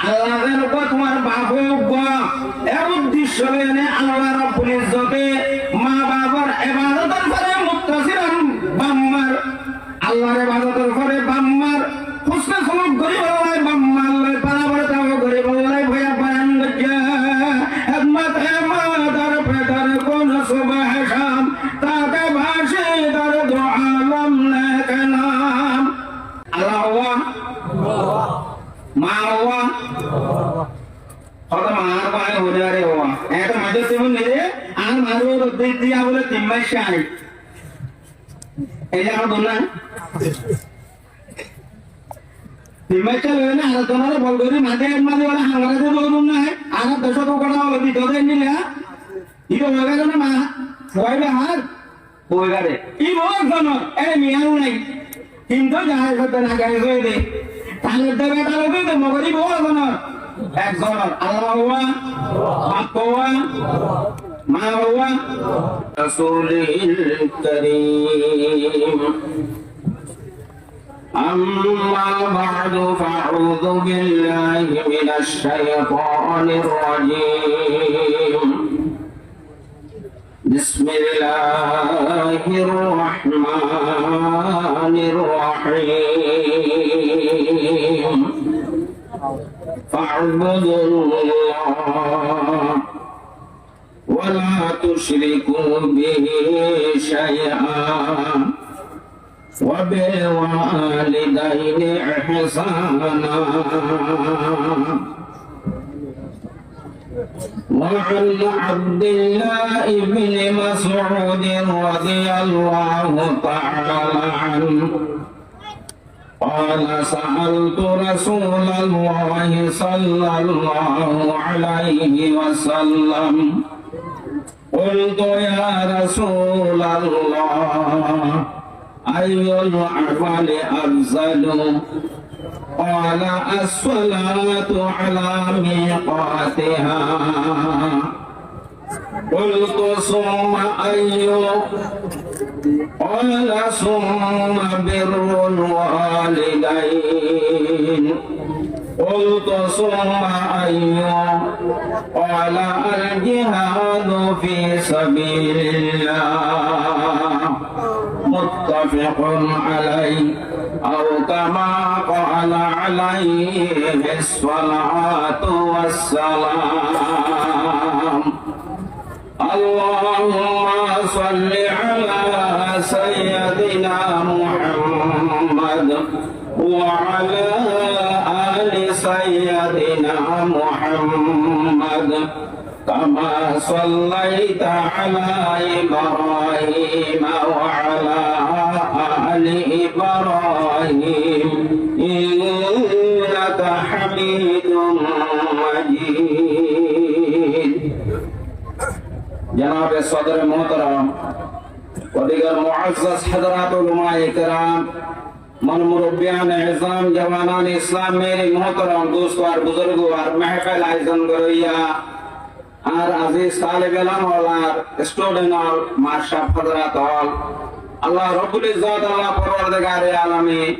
আল্লাহের উপর তোমার বাবু এর উদ্দেশ্য এনে আল্লাহ রাব্বুল ইজ্জতে মা বাবার ইবাদতের পরে মুত্তাসিরান বাম্মার আল্লাহর ইবাদতের পরে বাম্মার হুসনে সুলুক গরিব আল্লাহ বাম্মার আল্লাহ পারাবার তাও গরিব আল্লাহ ভয়া বয়ান গজা হিম্মত মাদার পেদার কোন সুবহ শাম তাকে ভাসে দর্দ আলম নে কানাম আল্লাহ মা আল্লাহ কথা মার পায় হয়ে রে বাবা একটা মাঝে তুমি নিলে আর মারো দিয়া বলে তিন মাস আই এই আমার দোনা তিন মাস চলে না আর তোমার বল করি মাঝে মাঝে বলে হাঙ্গারে তো বলুন না আর দশ তো কথা বলে দিতে দেন নিলে ইটো হয়ে গেল না মা হইবে হার হয়ে গেলে ই বল জানো এ মিয়াও নাই কিন্তু যাই করতে না গায়ে হয়ে দে তাহলে দেবে তাহলে তো মগরি বল জানো একজন আল্লাহ হুয়া বাপ হুয়া মা হুয়া রাসূলুল কারীম أما بعد فأعوذ بالله من الشيطان الرجيم بسم الله الرحمن الرحيم فاعبدوا الله ولا تشركوا به شيئا وبالوالدين إحسانا وعن عبد الله بن مسعود رضي الله تعالى عنه قال سألت رسول الله صلى الله عليه وسلم قلت يا رسول الله أي الأعمال أفضل قال الصلاة على ميقاتها قلت ثم أي قال ثم بر الوالدين قلت ثم أي قال الجهاد في سبيل الله متفق عليه أو كما قال عليه الصلاة والسلام اللهم صل على سيدنا محمد وعلى آل سيدنا محمد كما صليت على إبراهيم وعلى آل إبراهيم إنك حميد مجيد جناب صدر محترم وديگر معزز حضرات علماء کرام من مربیان عظام جوانان اسلام میری محترم دوست اور بزرگوں اور محفل آئزن گرویا আর আজিজ তালেব ইলম ওয়ালার স্টুডেন্ট অল মাশাআল্লাহ হযরত অল আল্লাহ রাব্বুল ইজ্জত আল্লাহ পরওয়ারদিগারে আলামিন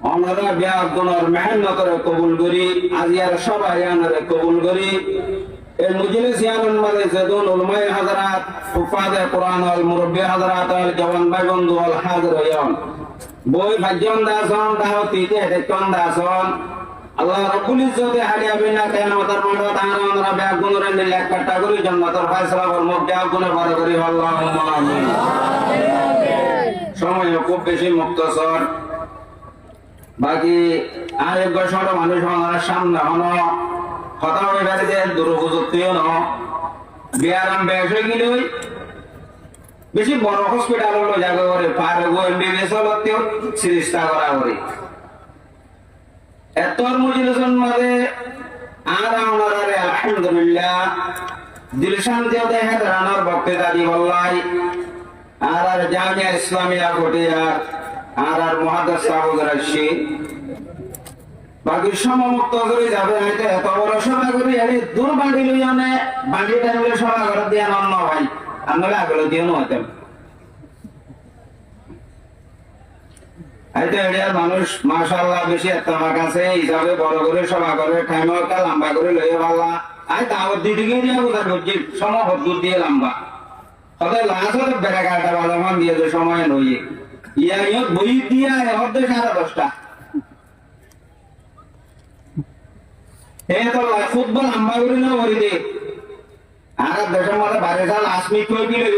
আমরা বিয়া গুনার মেহনতরে কবুল করি আজিয়ার সবাই আনারে কবুল করি এই মজলিস ইয়ানুন মালে জাদুন উলামায়ে হযরত হুফাজে কোরআন ওয়াল মুরব্বি হযরত আল জওয়ান ভাই বন্ধু আল হাজির হইয়ান বই ভাজ্জন দাসন দাওতিতে হেতন দাসন আল্লাহ রাব্বুল ইজ্জতে হারিয়া বিনা কিয়ামতের মাঠে তাআলা আমরা বিয়া গুনারে নিলে এক কাটা করি জান্নাতের ফয়সালা করব বিয়া গুনার বড় করি আল্লাহুম্মা আমিন সময় খুব বেশি মুক্তসর বাকি আর এক বছর মানুষ আমার সামনে হলো কথা হয়ে গেছে দুর্গজত্বীয় ন বিয়ারাম বেশ হয়ে গেলে বেশি বড় হসপিটাল হলো জায়গা করে পার গো এমবিবিএস হলতেও চিকিৎসা করা করে এতর মজলিসন মাঝে আর আমারে আলহামদুলিল্লাহ দিল শান্তি দেহে রানার বক্তৃতা দি বললাই আর জামিয়া ইসলামিয়া ঘটিয়া আর মুহাদ্দিস সাহেবের আসি বাকি সমমুক্ত করে যাবে হয়তো এত বড় সভা করি আরে দূর বাড়ি লইয়ানে বাড়িটা নিলে সভা করে দিয়ে অন্য ভাই আমরা আগলে দিয়ে হইতাম হয়তো এরিয়ার মানুষ মাশাআল্লাহ বেশি তোমার কাছে হিসাবে বড় করে সভা করে টাইমও একটা লম্বা করে লইয়ে পারলা আই দাওয়াত দিতে গিয়ে দিয়া বোঝা করছি সময় হদ্দুর দিয়ে লম্বা হতে লাশ হতে বেড়া কাটা বাজামান দিয়ে যে সময় নইয়ে ইয়া ইয়ত বই দিয়া হদ্দে 10:30 তো ফুটবল লম্বা করে না করি দে আর দেশের মধ্যে বাইরে যা লাস্ট মিট করে দিলে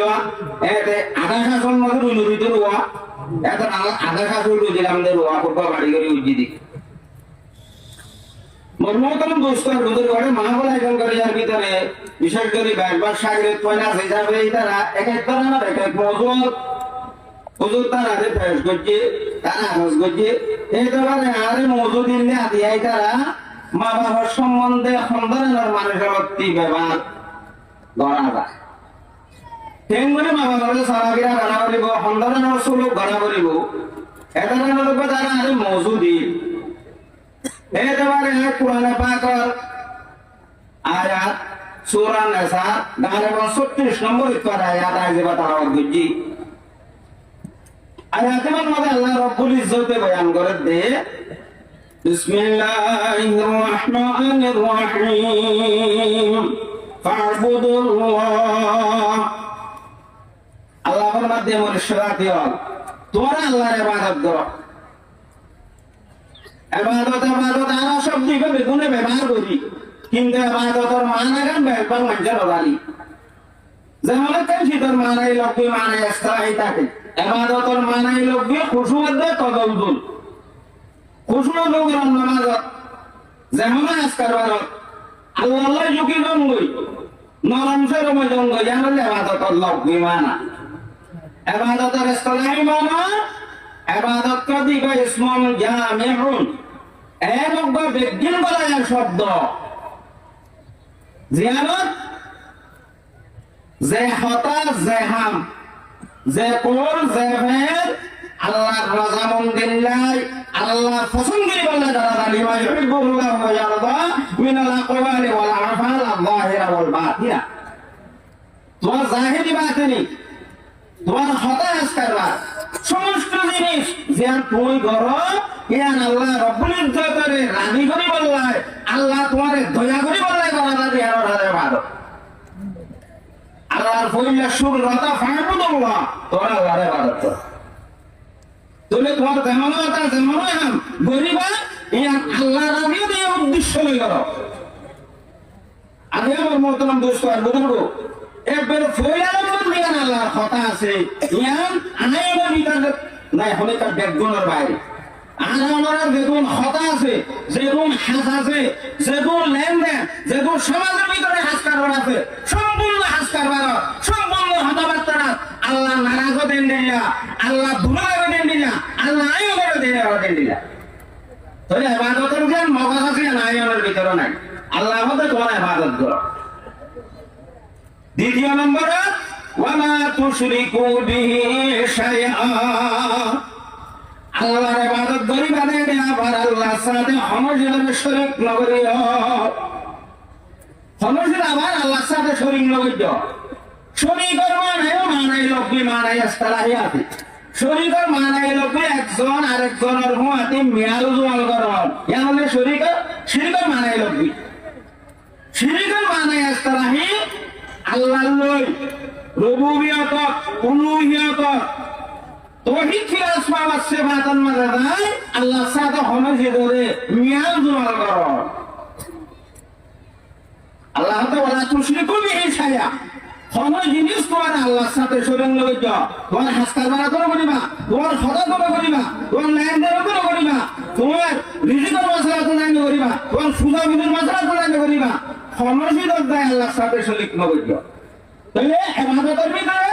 এতে আধা শাসন মধ্যে রুলু দিতে রোয়া এত আধা শাসন দিলাম রোয়া ফুটবল বাড়ি করে উজ্জি দিই মর্মতম দোস্তর বুধুর ঘরে মাহবুল আয়োজন করে যার ভিতরে বিশেষ করে ব্যাসবার সাগরের পয়নাস হিসাবে তারা এক এক ধরনের এক এক মজুর হুজুর তারা ফেস করছে তারা আরজ করছে এই তোমার আরে মজুর দিলে আদিয়াই তারা মা বাবার সম্বন্ধে সন্তানের মানুষের অতি ব্যবহার গড়া যায় তেমনি মা বাবার সারাবিরা গড়া করিব সন্তানের চলুক গড়া করিব এটা তারা আরে মজুদি একেবারে কোরআনে পাকের আয়াত সূরা নিসা গানের 36 নম্বর আয়াত আইছে তারা বুঝি আয়াতের মধ্যে আল্লাহ রাব্বুল ইজ্জতে বয়ান করে দে বিসমিল্লাহির রহমানির রহিম ফা'বুদুল্লাহ আল্লাহর মাধ্যমে মনুষ্যরা দিও তোমরা আল্লাহর ইবাদত করো এবাদত আরো সব দিকে বেগুনে ব্যবহার করি কিন্তু এবাদতের মানা গান ব্যবহার মঞ্জের বালি যেমন শীতের মানাই লক্ষ্মী মানাই স্থায়ী থাকে এবাদতের মানাই লক্ষ্মী খুশুমধ্যে তদলদুল খুশুর লোকের নামাজত যেমন আজকার ভারত আল্লাহ ঝুঁকি জঙ্গই নরম সে রমে জঙ্গই যেমন এবাদতের লক্ষ্মী মানা এবাদতের স্থায়ী মানা এবাদত দিবে ইসমুল জামিউন এমগ্গ বিজ্ঞান বলা শব্দ জিয়ারত যে হতা জেহাম যে কোর যে ফের আল্লাহর রাজামন্দিল্লাহ আল্লাহ পছন্দের বলে যারা লিমা ইউহিব্বুল্লাহ ওয়া ইয়ারদা মিনাল আকওয়ালি ওয়াল আফআল আয-যাহিরা ওয়াল বাতিনা তোমার জাহিরি বাতিনি তোমার হতা আসকারবা সমস্ত জিনিস যে তুই করো ইয়ান আল্লাহ রব্বুল ইজ্জতের রাজি করি বললাই আল্লাহ তোমারে দয়া করি বললাই করা যাবে আর রাজে ভালো আল্লাহর ফইলা শুকরাতা ফা'বুদুল্লাহ তোরা আল্লাহর ইবাদত কর তুমি তোমার জামানাটা জামানাম গরিবা ইয়ান আল্লাহর রাজি দিয়ে উদ্দেশ্য লই করো আমি আমার মোহতরম দোস্ত আর বুঝুন এবার ফইলা ইয়ান আল্লাহর কথা আছে ইয়ান আনাইবা ভিতরে নাই হলে তার বেগুনের বাইরে আমার বেগুন হতা আছে যেগুন হাস আছে যেগুন লেনদেন যেগুন সমাজের ভিতরে হাস কারবার আছে সম্পূর্ণ হাস কারবার সম্পূর্ণ হতাবার্তা আল্লাহ নারাজ দেন দিলা আল্লাহ দুলা দেন দিলা আল্লাহ আয়ো করে দেন দিলা তাহলে ইবাদতের জ্ঞান মগজ আছে না আয়নের ভিতরে নাই আল্লাহ হতে তোমার ইবাদত করো দ্বিতীয় নম্বর ওয়ালা তুশরিকু বিহি শাইআ আল্লাহর ইবাদত করিবা দেবে আবার আল্লাহর সাথে হনজের শরীক নগরিও হনজের আবার আল্লাহর সাথে শরীক নগরিও শরীকের মানাই লক্ষ্মী মানাই ইস্তালাহি আছে শরীকের মানাই লক্ষ্মী একজন আরেকজনের হুয়াতে মিয়াল জোয়াল করন ইয়াহলে শরীকের মানাই লক্ষ্মী শরীকের মানাই ইস্তালাহি আল্লাহ লই রুবুবিয়ত উলুহিয়ত তৌহিদ ফিল আসমা ওয়াস সিফাতের মধ্যে নাই আল্লাহর সাথে হনজেরে মিয়াল জোয়াল করন আল্লাহ তো ওয়ালা তুশরিকু বিহি শাইআ কোন জিনিস তোমার আল্লাহর সাথে শরীক লইত তোমার হাসকার বাড়া করে করিবা তোমার সদা করে করিবা তোমার লেনদেন করে করিবা তোমার রিজিকের মশলা তো নাই করিবা তোমার সুজা বিনুর মশলা তো নাই করিবা সমর্পিত দেয় আল্লাহর সাথে শরীক লইত তাহলে ইবাদতের ভিতরে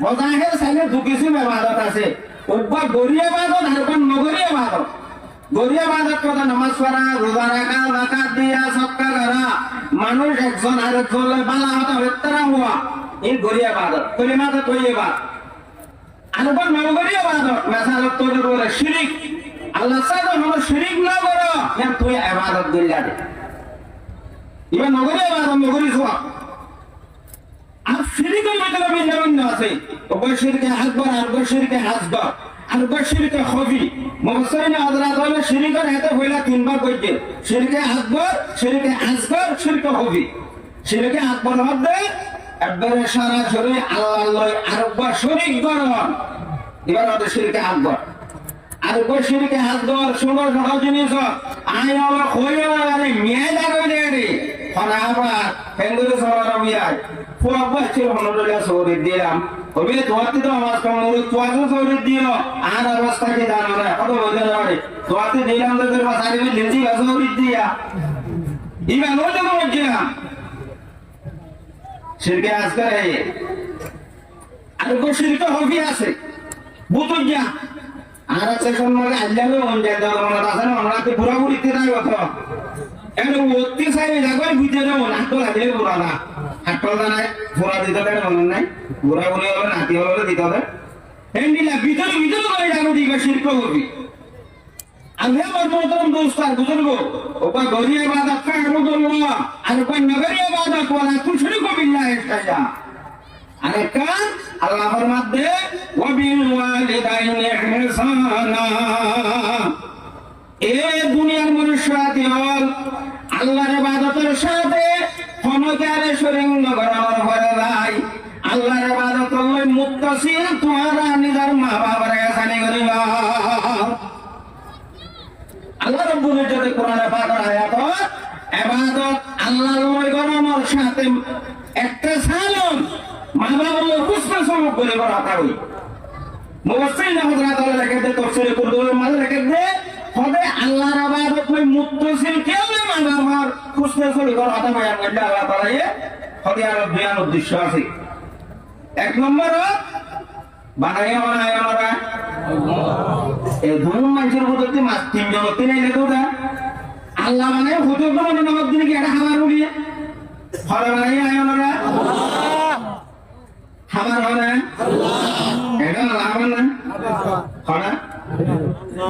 বজাহের সাইনে দুকিসি ইবাদত আছে ওবা গরিয়া ইবাদত আর কোন নগরিয়া ইবাদত গরিয়া ইবাদত কথা নামাজ পড়া রোজা রাখা যাকাত দিয়া সদকা করা মানুষ একজন আরেকজনের বালা হতা হত্যা হওয়া এই গরিয়া ইবাদত কলিমাতে তৈয়বা আর কোন নগরিয়া ইবাদত মেসালত তোদের বলে শিরিক আল্লাহর সাথে কোনো শিরিক না করো এর তুই ইবাদত দিলা দে ইবা নগরিয়া ইবাদত নগরি সোয়া আর শিরিকের ভিতরে ভিন্ন ভিন্ন আছে ওই শিরকে আকবর আর ওই শিরকে আসগর আর শিরকে খফি মুফাসসিরিন হযরত হলো শিরকের হাতে হইলা তিন ভাগ কইছে শিরকে আকবর শিরকে আসগর শিরকে খফি শিরকে আকবর মধ্যে একবারে সরাসরি আল্লাহর আরেকবার শরীক করন এবার হচ্ছে শিরকে আকবর আরেকবার শিরকে আসগর সুন্দর সহজ জিনিস আই আমার কইয়া আরে মিয়া লাগবে রে ফনাবা হেন্দুরে সবার বিয়ায় ফুয়াবা ছিল হনদলিয়া সৌরি দিলাম ওবে তোয়াতে তো আমার কমরে তোয়াতে সৌরি দিও আর অবস্থা কি জানো না কত বলে রে তোয়াতে দিলাম তো তোর বাসারে লিঞ্জি সৌরি দিয়া ইবা নয় তো বলছিলাম শিরকে আসগর হে আর কো শিরকে হবি আছে বুঝুন যা আর আছে সম্মানে আল্লাহর মন যায় দাও মনে আছে না আমরা পুরা পুরিতে নাই কথা এখন ওত্তি সাইবে জায়গায় ভিতরে নাটো লাগে পুরা না হাটল না পুরা দিতে পারে মনে নাই পুরা বলে হবে নাতি হলে দিতে হবে এন্ডিলা ভিতরে ভিতরে করে জানো দিবে শিরকে হবি আমি আমার মোহতরম দোস্ত আর বুজুর্গ ওপর গরিয়া ইবাদত কারুদুল্লাহ আর ওপর নগরিয়া ইবাদত ওয়ালা তুশরিকু বিল্লাহি শাইআ আরে কান আল্লাহর মধ্যে ওয়া বিল ওয়ালিদাইনি ইহসানা এই দুনিয়ার মনুষ্যতি হল আল্লাহর ইবাদতের সাথে ক্ষমতারে শরীক করার পরে ভাই আল্লাহর ইবাদত হল মুত্তাসিল তোমারা নিজের মা বাবার কাছে করিবা আল্লাহ রাব্বুল ইজ্জতে কোরআনে পাকের আয়াত ইবাদত আল্লাহর গণনার সাথে একটা সালন মা বাবার হুসনে সলুক করে করা হয় মুফাসসিরিন হযরত আল্লাহ লেখেতে তাফসীরে কুরআনের মাঝে লেখেতে হবে আল্লাহর ইবাদত ওই মুত্তাসিল কেউ মা বাবার হুসনে সলুক করা কথা বয়ান করলে আল্লাহ তাআলা হবে আর বয়ান উদ্দেশ্য আছে এক নম্বর বানায়া আমরা এই ধর্ম মানুষের মধ্যে মাস তিনজন তিনই লেখা আল্লাহ মানে হুজুর তো মনে নগদ দিনে কি একটা খাবার উড়িয়ে ফলে বানাইয়া আমরা খাবার হয় না এটা লাভ না হয়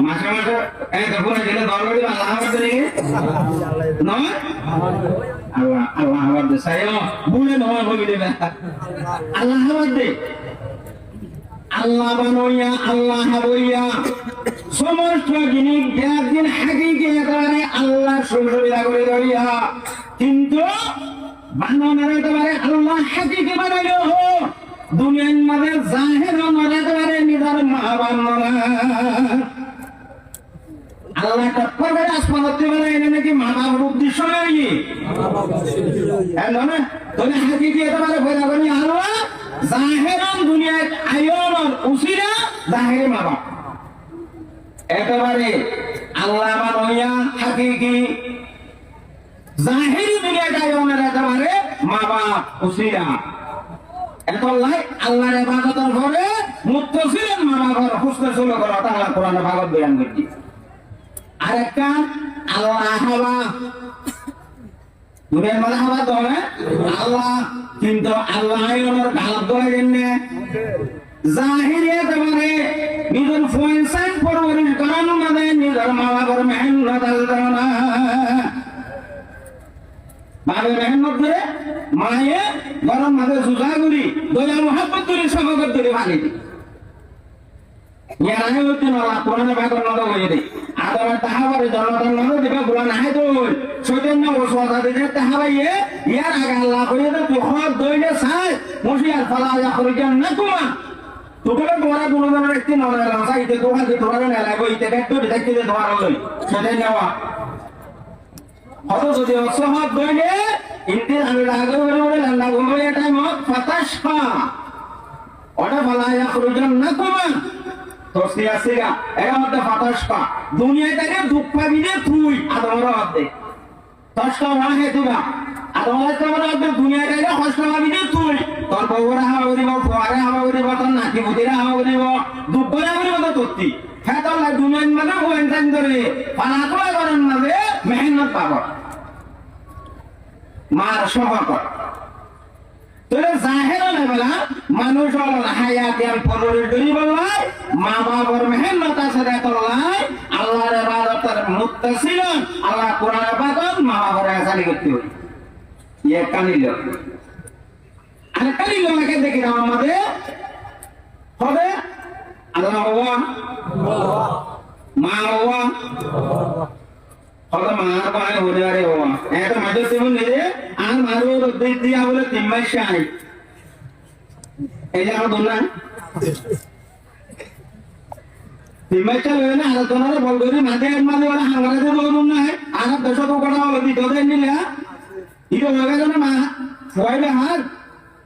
মাসে মাসে এই দেখুন গেলে দরবারে আল্লাহ আমার দিকে নয় আল্লাহ আল্লাহ আমার দে সাইও বুলে নয় হইবে আল্লাহ আমার দে আল্লাহ বানাইয়া আল্লাহ বইয়া সমস্ত জিনিস একদিন হাকিকি একেবারে আল্লাহ সুবিধা করে ধরিয়া কিন্তু বানানোর একেবারে আল্লাহ হাকিকি বানাইল দুনিয়ার মাঝে জাহের একেবারে নিজের মা বান্না আল্লাহ টপ্পর করে আসমান হতে পারে এনে নাকি মা বাবার উদ্দেশ্য নেই না তোলে হাকিকি একেবারে ভয় লাগনি আল্লাহ জাহেরান দুনিয়ায় আয়নের উসিরা জাহেরে মা বাপ একেবারে আল্লাহ বানাইয়া হাকিকি জাহেরি দুনিয়ায় আয়নের একেবারে মা বাপ উসিরা এতলাই আল্লাহর ইবাদতের পরে মুত্তাসিলেন মা বাবার হুসনে সলুক করা আল্লাহ কোরআনে ভাগবত বয়ান করছি আরেকটা আল্লাহ হাওয়া দুনিয়ার মধ্যে হাওয়া তো আল্লাহ কিন্তু আল্লাহ আয়নের গালাব দেওয়ার জন্য জাহিরি একেবারে নিজের পয়সায় পরবরিশ করানো মানে নিজের মা বাবার মেহনত না বাবার মেহনত করে মায়ে গরম মাঝে সুজা করি দয়া মোহাম্মত করে সমাগত করে ভাঙি ইয়ারাই হচ্ছে না কোরআনে ভাগর নদ হয়ে দেয় আদর তাহাবারে জন্মদান নদ দিবে গুলা নাই তো চৈতন্য ওসওয়াসা দিতে তাহাবাইয়ে ইয়ার আগে আল্লাহ কইয়ে তো তুহর দইলে সাই মুশিয়ার ফালা ইয়া খরিজান না তোমা তোকে তোরা গুণগানের একটি নরে রাসা ইতে তোরা যে তোরা না লাগো ইতে দেখতে দেখতে ধরা হই সেটাই নেওয়া হতো যদি অসহব দইলে ইনতে আমি লাগো বলে আল্লাহ বলে এটা মত ফাতাশফা ওটা ফালা ইয়া খরিজান না তোমা তোসি আসিগা এর মধ্যে ফাতাশফা দুনিয়াটাকে দুঃখ পাবিনে তুই আদমর মধ্যে তশকা ওয়াহে দিবা আদমর মধ্যে দুনিয়াটাকে কষ্ট পাবিনে তুই তোর বউরা হাওয়া দিব ফুয়ারা হাওয়া দিব তোর নাতি বুদিরা হাওয়া দিব দুঃখরা করে মতো তোতি হ্যাঁ তাহলে দুনিয়ার মানে ওয়েন্টান ধরে পালাতোয়া করেন মাঝে মেহনত পাব মার সহকর তোরে জাহের নেবেলা মানুষ হায়াতিয়ান পরের দরি বললাই মা বাবার মেহনত আছে দেখলাই আল্লাহর ইবাদতের মুত্তাসিলন আল্লাহ কোরআন ইবাদত মা বাবার আসানি করতে হবে ইয়ে কালিল আর কালিল লাগে দেখি না আমাদের হবে আল্লাহ হওয়া মা হওয়া হয়তো মার পায় হলে আরে হওয়া একটা মাঝে তেমন নিলে আর মারো রোদ্দে দিয়া বলে 3 মাস আই এই যে আমার দোনা 3 মাস চলে না আর দোনারে বল করি মাঝে মানে ওরা হাঙ্গাতে বলুন না আর 10 টাকা হলো দিতে দেন নিলে ইটো হয়ে গেল না মা ফয়লে হার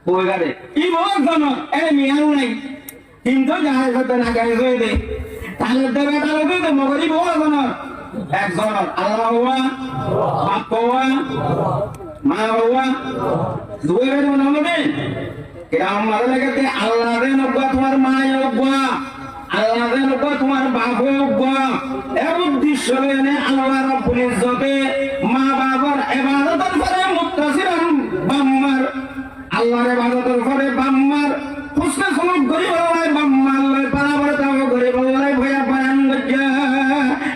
হয়ে গেলে কি বল জানো এই মিয়াও নাই কিন্তু যাই করতে না গাই হয়ে দে তাহলে দেবে তাহলে তো মগরি বল জানো একজন আল্লাহ হওয়া বাপ হওয়া মা হওয়া দুই বের মনে হবে এটা আমার লাগে আল্লাহ রে নব্বা তোমার মা হওয়া আল্লাহ রে নব্বা তোমার বাপ হওয়া এর উদ্দেশ্য এনে আল্লাহ রাব্বুল ইজ্জতে মা বাবার ইবাদতের পরে মুত্তাসিরান বাম্মার আল্লাহর ইবাদতের পরে বাম্মার হুসনে সুলুক গরিব হয় বাম্মার লয় পারাবার তাও গরিব হয় ভয়া বয়ান গজ্জা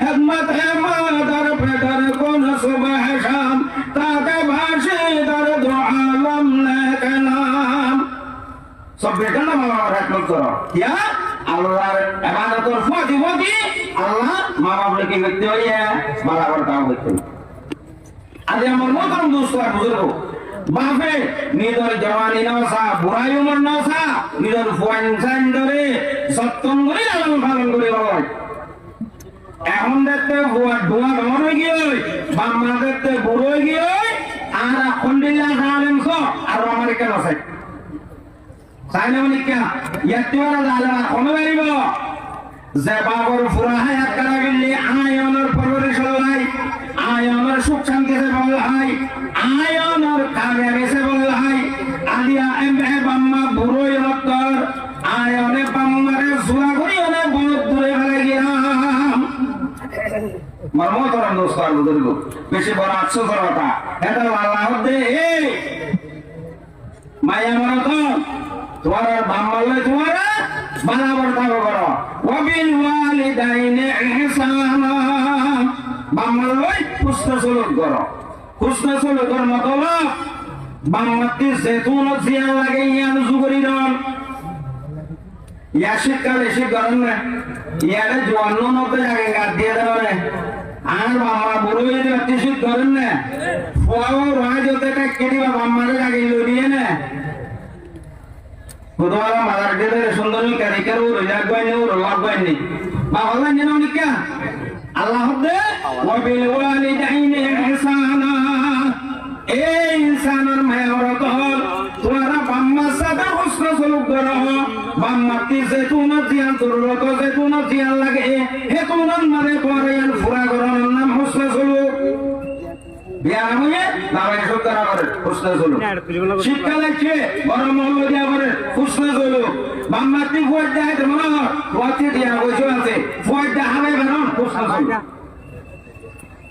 হিকমত মাদার পেটার কোন সুবহ শাম তাকে ভাসে দর্দ আলম নে কানাম সব বেটা না মা বাবার হিকমত করো কিয়া আল্লাহর ইবাদতের ফজিলতি আল্লাহ মা বাবাকে ব্যক্তি হইয়া পারাবার তাও হইতে আজ আমার মোহতরম দোস্ত আর বুজুর্গ বাপে নিজের জওয়ানি নসা বুড়াই উমর নসা নিজের ফুয়ান ধরে সত্যম করে লালন পালন করে বাবা এখন দেখতে বুয়া ধোয়া ধমন হয়ে গিয়ে বাম্মা দেখতে বুড়ো হয়ে গিয়ে আর খন্ডিল্লা খাওয়ালেন আর আমার কেন আছে চাই না মানে কে ইয়াতিওয়ালা জালে কমে পারিব যে বাবর ফুরা হায়াত করা গেলে আয়নের পরবরিশ লাই আয়নের সুখ শান্তি সে বল হাই আয়নের কামিয়াবি সে বল হাই আলিয়া এমবে বাম্মা বুড়োই রক্তর আয়নে বাম্মারে জুয়া করি অনে বহুত দূরে ফেলে গিয়াম মর্মতরম দোস্ত আর বুজুর্গ বেশি বড় আফসোসের কথা এটা আল্লাহ দে মায়া মরত তোমার বাম্মালে তোমার বরাবর থাকো করো ওয়াবিল ওয়ালিদাইনি ইহসানা বাম্মালে হুসনে সুলুক করো হুসনে সুলুকের মতলব বাম্মাকে যেতুন জিয়া লাগে ইয়ান জুগরি দন ইয়া শীতকালে শীত গরম না ইয়ারে জোয়ান্ন মতো লাগে গাছ দিয়ে দেবে আর বাম্মা বুড়ো হয়ে যাবে শীত গরম না ফুয়াও রাজ হতে কেটে বাম্মারে লাগে লড়িয়ে না বুধবারা মাদার ডেদের সুন্দরী কারিকার ও রিজাক বাইনে ও রলাক বাইনে বাবা জানো নিকা আল্লাহ দে ওয়াবিল ওয়ালিদাইনি ইহসানা এই ইনসানের মেয়রত হল তোমরা বাম্মার সাথে হুসনে সুলুক করো বাম্মাকে যেতুন জিয়ান জরুরত যেতুন জিয়ান লাগে হেতুন মানে করে ফুরা করার নাম হুসনে সুলুক বিয়া হয়ে দাওয়াই সরকার করে হুসনে সুলুক শীতকালে কে গরম হলো দিয়া করে হুসনে সুলুক বাম্মাতি ফুয়ার দেয় মনে হয় ফুয়াতে দিয়া বসে আছে ফুয়ার দেয় হামে বেরোন হুসনে সুলুক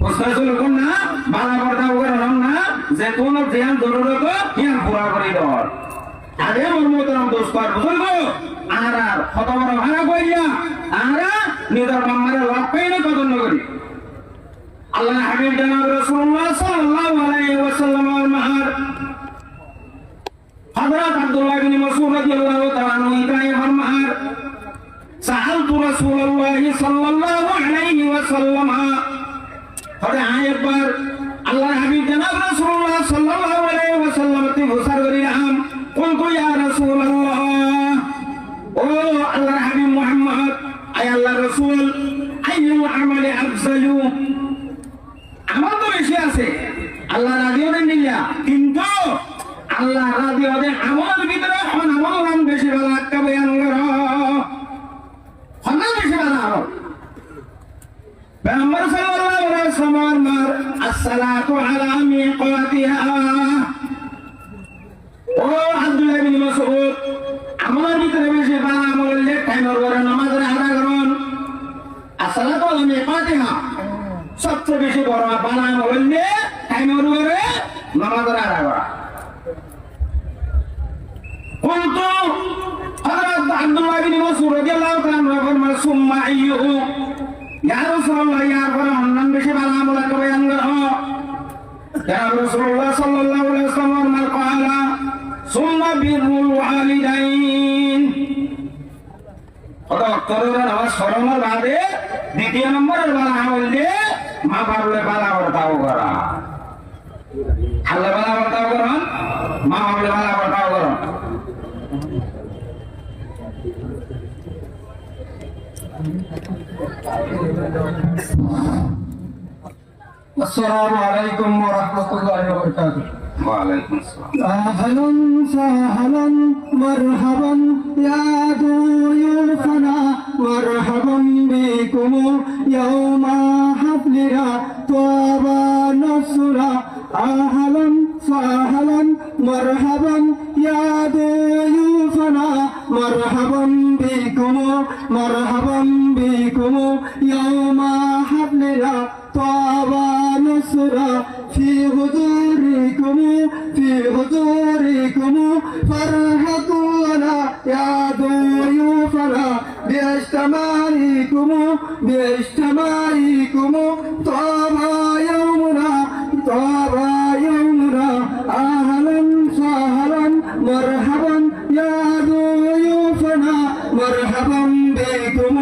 হুসনে সুলুক না বারাবার দাও করে না যেতুন জিয়ান জরুরত ইয়ান ফুরা করে দেওয়ার আরে মর্মতরম দোস্ত আর বুঝল আর কত বড় ভাড়া কইয়া আমরা নিজের বাম্মারে লাভ পাই না কদন্য করি আল্লাহ হাবিব জনাব রাসূলুল্লাহ সাল্লাল্লাহু আলাইহি ওয়াসাল্লাম এর মাহার হযরত আব্দুল্লাহ ইবনে মাসউদ রাদিয়াল্লাহু তাআলা আনহু ইব্রাহিম এর মাহার সাহালতু রাসূলুল্লাহ সাল্লাল্লাহু আলাইহি ওয়াসাল্লাম হযরত আয়েবার আল্লাহ হাবিব জনাব রাসূলুল্লাহ সাল্লাল্লাহু আলাইহি ওয়াসাল্লাম তে হুসার করিলাম কুলতু ইয়া রাসূলুল্লাহ ও আল্লাহ হাবিব মুহাম্মদ আয় আল্লাহ রাসূল আইয়ুল আমালি আফজালু আমার তো বেশি আছে আল্লাহ রাজি হবেন নিলা কিন্তু আল্লাহ রাজি হবে আমার ভিতরে এখন আমার নাম বেশি ভালো একটা বয়ান করো হন্না বেশি ভালো আরো পেগম্বর সাল্লাল্লাহু আলাইহি ওয়াসাল্লাম আসসালাতু আলা মিকাতিহা ও আব্দুল্লাহ ইবনে মাসউদ আমার ভিতরে বেশি ভালো আমল লে টাইমের পরে নামাজের আদা করুন আসসালাতু আলা মিকাতিহা সবচেয়ে বেশি বড় বানান হইলে টাইমের উপরে নামাজের আদা করা কিন্তু হযরত আব্দুল্লাহ ইবনে মাসউদ রাদিয়াল্লাহু তাআলা ফরমান সুম্মা আইয়ুহু ইয়া রাসূলুল্লাহ ইয়া ফরমান বেশি ভালো আমল একটা বয়ান করো ইয়া রাসূলুল্লাহ সাল্লাল্লাহু আলাইহি ওয়াসাল্লাম قال ثم بر الوالدين কত অক্টরের নামাজ ফরমের বাদে দ্বিতীয় নম্বরের বালা আমল দিয়ে মা বাবলে বালা বর্তাও করা আল্লাহ বালা বর্তাও করুন মা বাবলে বালা বর্তাও করুন السلام عليكم ورحمة الله وبركاته. وعليكم السلام. أهلا وسهلا مرحبا يا ضيوفنا مرحبا بكم يوم حفلنا طاب نفسنا أهلا وسهلا مرحبا يا ضيوفنا مرحبا بكم يوم حفلنا طاب نصرا في حضوركم فرحتنا يا ضيوفنا باجتماعكم طاب يومنا أهلا وسهلا مرحبا يا ضيوفنا مرحبا بكم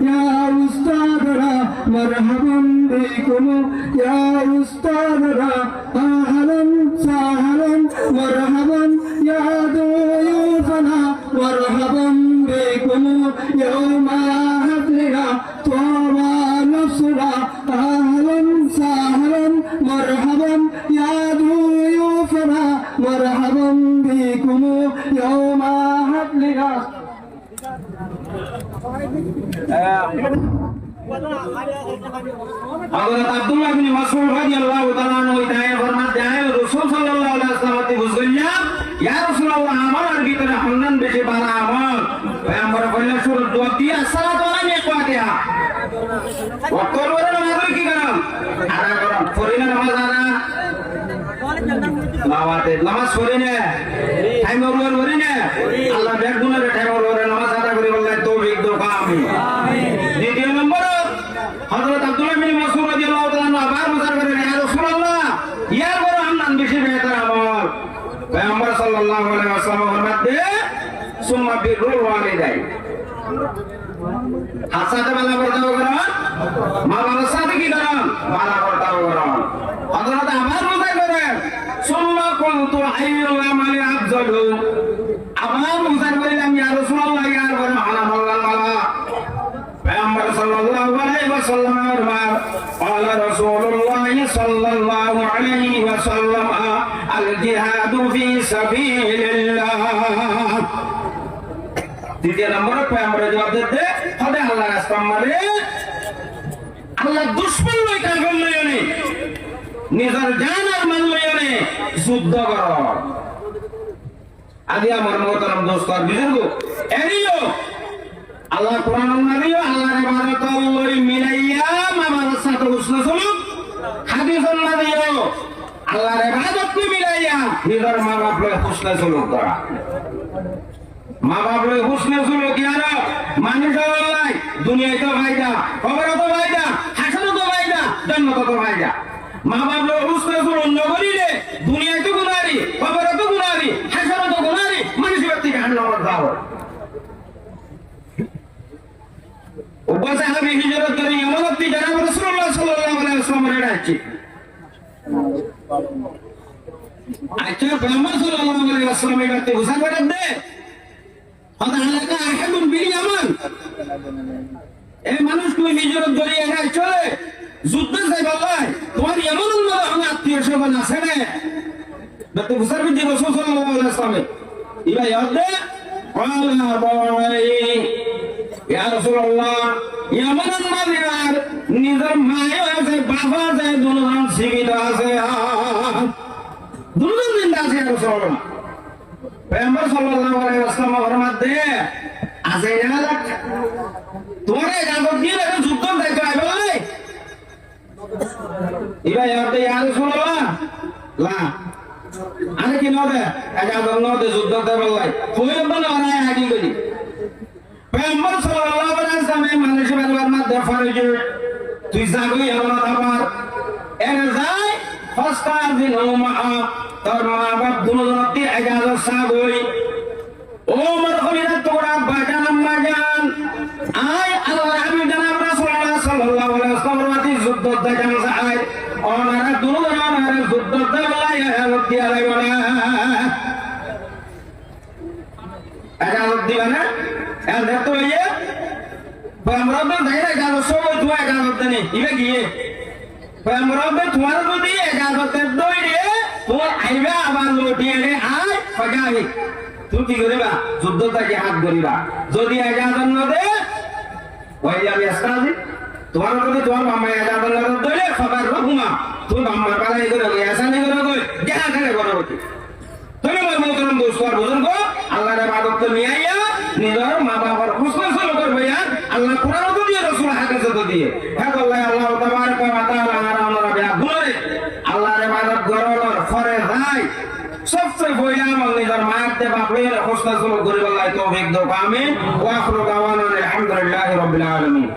يا أستاذنا مرحبا بكم يا أستاذنا أهلا وسهلا مرحبا يا ضيوفنا مرحبا بكم يوم حفلنا طاب نفسنا أهلا وسهلا مرحبا يا ضيوفنا مرحبا بكم يوم حفلنا حضرت عبداللہ بن مسعود رضی اللہ تعالیٰ عنہ اتائے فرماتے ہیں رسول صلی اللہ علیہ وسلم تی بزگلیا یا رسول اللہ عمل ارگی تر حمدن بشی بارا عمل پیامبر فلیہ شروع جواب دیا الصلاة علیہ اقواتیا وقتور ورن نمازوی کی کرم آنا کرم فرین نماز آنا نمازتے نماز فرین ہے ٹائم اور ورن ہے اللہ بیک دونے ٹائم اور نماز آتا کری واللہ توفیق دو کامی দ্বিতীয় নম্বর হযরত আব্দুল্লাহ বিন মাসউদ রাদিয়াল্লাহু তাআলা আবার মুসার করেন ইয়া রাসূলুল্লাহ ইয়ার বড় আমদান বেশি বেহতর আমল পয়গম্বর সাল্লাল্লাহু আলাইহি ওয়াসাল্লাম ফরমাতে সুম্মা বিরুল ওয়ালিদাই হাসাতে বালা বর্তাও করুন মা বাবার সাথে কি করুন বালা বর্তাও করুন হযরত আবার মুসার করেন সুম্মা কুনতু আইয়ুল আমালি আফজালু আবার মুসার করিলাম ইয়া রাসূলুল্লাহ ইয়ার বড় আমল বালা پیغمبر صلی اللہ علیہ وسلم فرمایا قال رسول اللہ صلی اللہ علیہ وسلم الجہاد فی سبیل اللہ দ্বিতীয় নম্বরে পেগম্বর জবাব দিতে হবে আল্লাহর রাস্তা মানে আল্লাহ দুশমন লই কাফের লইনে নিজের জান আর মান লইনে যুদ্ধ কর আদি আমার মোহতারাম দোস্ত আর বুজুর্গ এরিও আল্লাহ কোরআন নাবিও আল্লাহর ইবাদত লই মিলাইয়া মামার সাথে উসনা সুলুক হাদিস নাবিও আল্লাহর ইবাদত মিলাইয়া নিজের মা বাপ লই উসনা সুলুক করা মা বাপ লই উসনা সুলুক ইয়ারা মানুষ আল্লাহ দুনিয়ায় তো ফায়দা কবরে তো ফায়দা হাসরে তো ফায়দা জান্নাতে তো ফায়দা মা বাপ লই উসনা সুলুক নগরিলে দুনিয়ায় তো গুনারি কবরে তো গুনারি হাসরে তো গুনারি মানুষ ব্যক্তি জাহান্নামে যাও সাহাবী হিজরত করে ইমামতি জনাব রাসূলুল্লাহ সাল্লাল্লাহু আলাইহি ওয়াসাল্লাম এর আছে আচ্ছা পেগম্বর সাল্লাল্লাহু আলাইহি ওয়াসাল্লাম এর তে বুঝা করে দে হদা আলাকা আহাদুন বিল ইয়ামান এই মানুষ তুমি হিজরত করে এখানে চলে যুদ্ধ যাই বলাই তোমার ইয়ামানুল মধ্যে আমার আত্মীয় স্বজন আছে না দতে বুঝা করে দে রাসূল সাল্লাল্লাহু আলাইহি ওয়াসাল্লাম ইবা ইয়াদে قال باوي يا رسول الله ইয়ামান মাদিনার নিজের মায়ের আছে বাবা আছে দুজন জীবিত আছে দুজন জিন্দা আছে রাসূলুল্লাহ পয়গম্বর সাল্লাল্লাহু আলাইহি ওয়াসাল্লাম ফরমাতে আছে না লাগ তোরে জাগত দিয়ে যুদ্ধ দেখতে আইবে বলে ইবা ইয়া রাসূলুল্লাহ লা আরে কি নবে এটা নবে যুদ্ধ দেবে বলে কইল বলে ওরা আগে করি পয়গম্বর সাল্লাল্লাহু আলাইহি ওয়াসাল্লাম মানুষের বাবার মধ্যে ফরজ তুই যাবি আমার আমার এর যাই ফাস্তার দিন মা তোর মা বাপ দুজনকে এগারো সাগই ও মরখলিরা তোরা ওনারা দুজনের যুদ্ধ দেওয়াই এজাজত দিয়া লাগবে না এজাজত দিবে না এজাজত তো ইয়ে আমরা তো যাই না এজাজত সবাই তুই এজাজত দেনি ইবে গিয়ে আমরা তো তোমার যদি এজাজতের দই দিয়ে তোমার আইবা আবার লুটিয়ে রে আয় পাগাবি তুই কি করিবা যুদ্ধটাকে হাত ধরিবা যদি এজাজত না দে ওই আমি আসতাছি তোমার যদি তোমার মামা এজাজত না দইলে খবর রহুমা তুই মামার পালাই করে এসা নেই করে কই দেখা করে করো তুমি মই মোহতরম দোস্ত আর বুজুর্গ আল্লাহর ইবাদত নিয়ে আইয়া নিজের মা বাবার হুসন করবে আর আল্লাহ কোরআন তো দিয়ে রাসূল হাদিস তো দিয়ে হ্যাঁ আল্লাহ তাবারক ওয়া তাআলা আমরা গুণরে আল্লাহর ইবাদত করার ফরজ নাই সবচেয়ে বইলা আমল নিজের মায়ের বাপের হুসন করিব আল্লাহ তৌফিক দাও আমিন ওয়া আখিরু দাওয়ানা আলহামদুলিল্লাহি রাব্বিল আলামিন